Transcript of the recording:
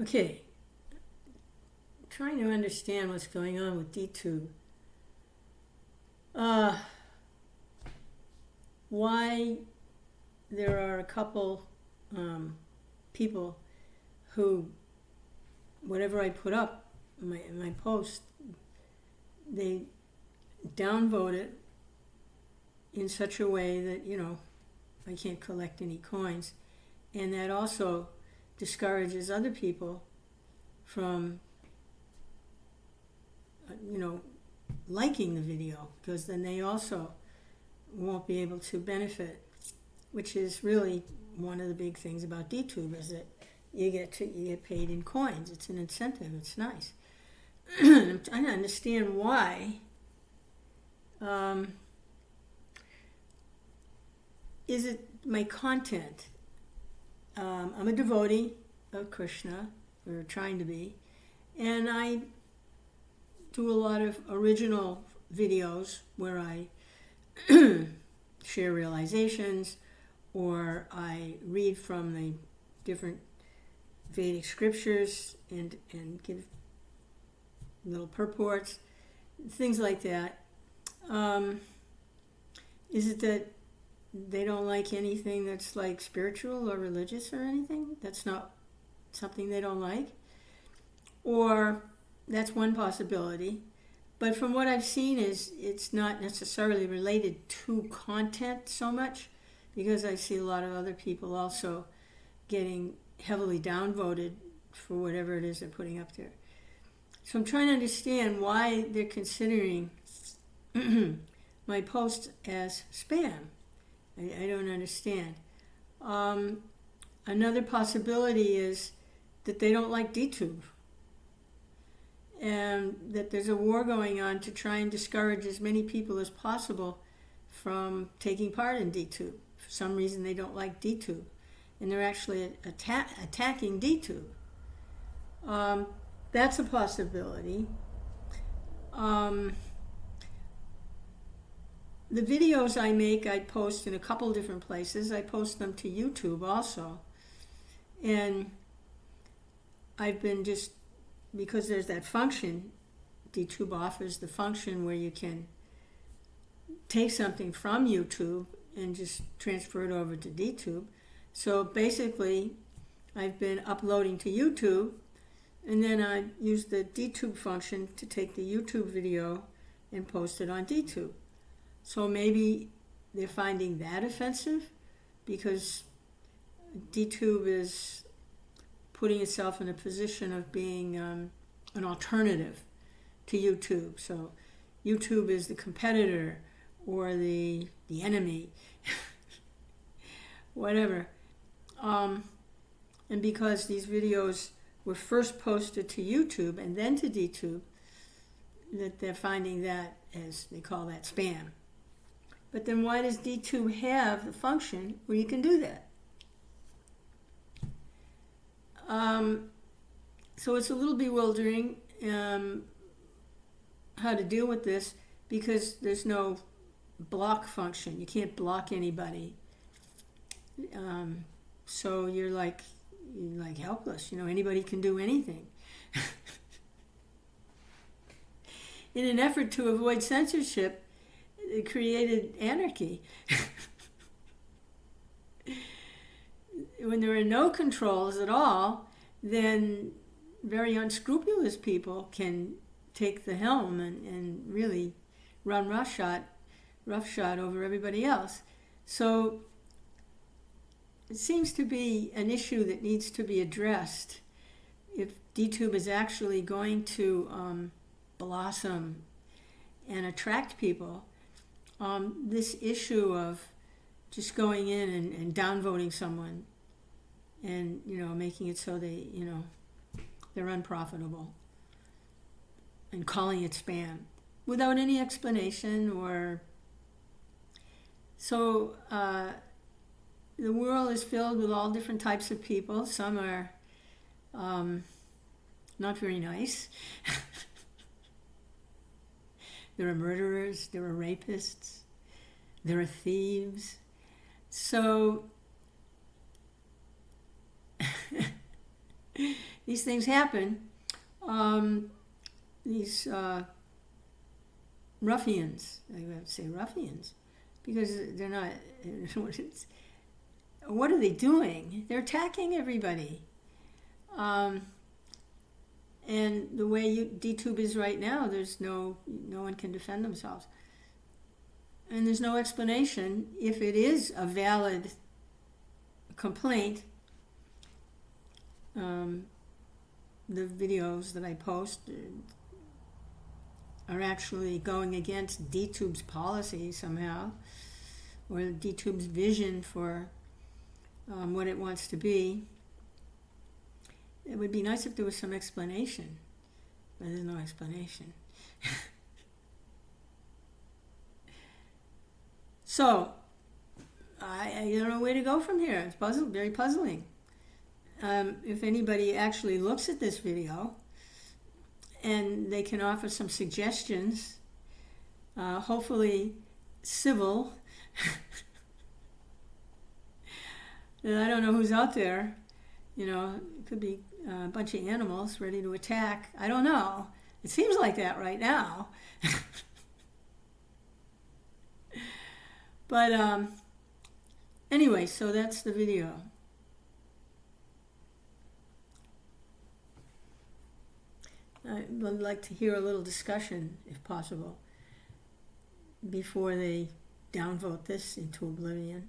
Okay, trying to understand what's going on with Dtube. Why there are a couple people who, whatever I put up in my post, they downvote it in such a way that, I can't collect any coins. And that also discourages other people from, liking the video, because then they also won't be able to benefit, which is really one of the big things about Dtube, is that you get paid in coins. It's an incentive. It's nice. I'm trying to understand why. Is it my content? I'm a devotee of Krishna, or trying to be, and I do a lot of original videos where I share realizations, or I read from the different Vedic scriptures and give little purports, things like that. Is it that they don't like anything that's like spiritual or religious or anything? That's not something they don't like? Or that's one possibility. But from what I've seen, it's not necessarily related to content so much, because I see a lot of other people also getting heavily downvoted for whatever it is they're putting up there. So I'm trying to understand why they're considering my post as spam. I don't understand. Another possibility is that they don't like Dtube, and that there's a war going on to try and discourage as many people as possible from taking part in Dtube. For some reason they don't like Dtube, and they're actually attacking Dtube. That's a possibility. The videos I make, I post in a couple different places. I post them to YouTube also. And I've been because there's that function, Dtube offers the function where you can take something from YouTube and just transfer it over to Dtube. So basically, I've been uploading to YouTube, and then I use the Dtube function to take the YouTube video and post it on Dtube. So maybe they're finding that offensive, because Dtube is putting itself in a position of being an alternative to YouTube. So YouTube is the competitor or the enemy, whatever. And because these videos were first posted to YouTube and then to Dtube, that they're finding that, as they call that, spam. But then why does Dtube have the function where you can do that? So it's a little bewildering how to deal with this, because there's no block function. You can't block anybody. So you're like helpless. Anybody can do anything. In an effort to avoid censorship, it created anarchy. When there are no controls at all, then very unscrupulous people can take the helm and really run roughshod over everybody else. So it seems to be an issue that needs to be addressed if Dtube is actually going to blossom and attract people. This issue of just going in and downvoting someone and making it so they're unprofitable, and calling it spam without any explanation. Or so the world is filled with all different types of people. Some are not very nice. There are murderers, there are rapists, there are thieves. So these things happen. These ruffians, I have to say ruffians, because they're not, what are they doing? They're attacking everybody. And the way Dtube is right now, there's no one can defend themselves. And there's no explanation if it is a valid complaint. The videos that I post are actually going against Dtube's policy somehow, or Dtube's vision for what it wants to be. It would be nice if there was some explanation, but there's no explanation. So, I don't know where to go from here. It's very puzzling. If anybody actually looks at this video and they can offer some suggestions, hopefully civil, then I don't know who's out there. You know, it could be a bunch of animals ready to attack. I don't know. It seems like that right now. But anyway, so that's the video. I would like to hear a little discussion, if possible, before they downvote this into oblivion.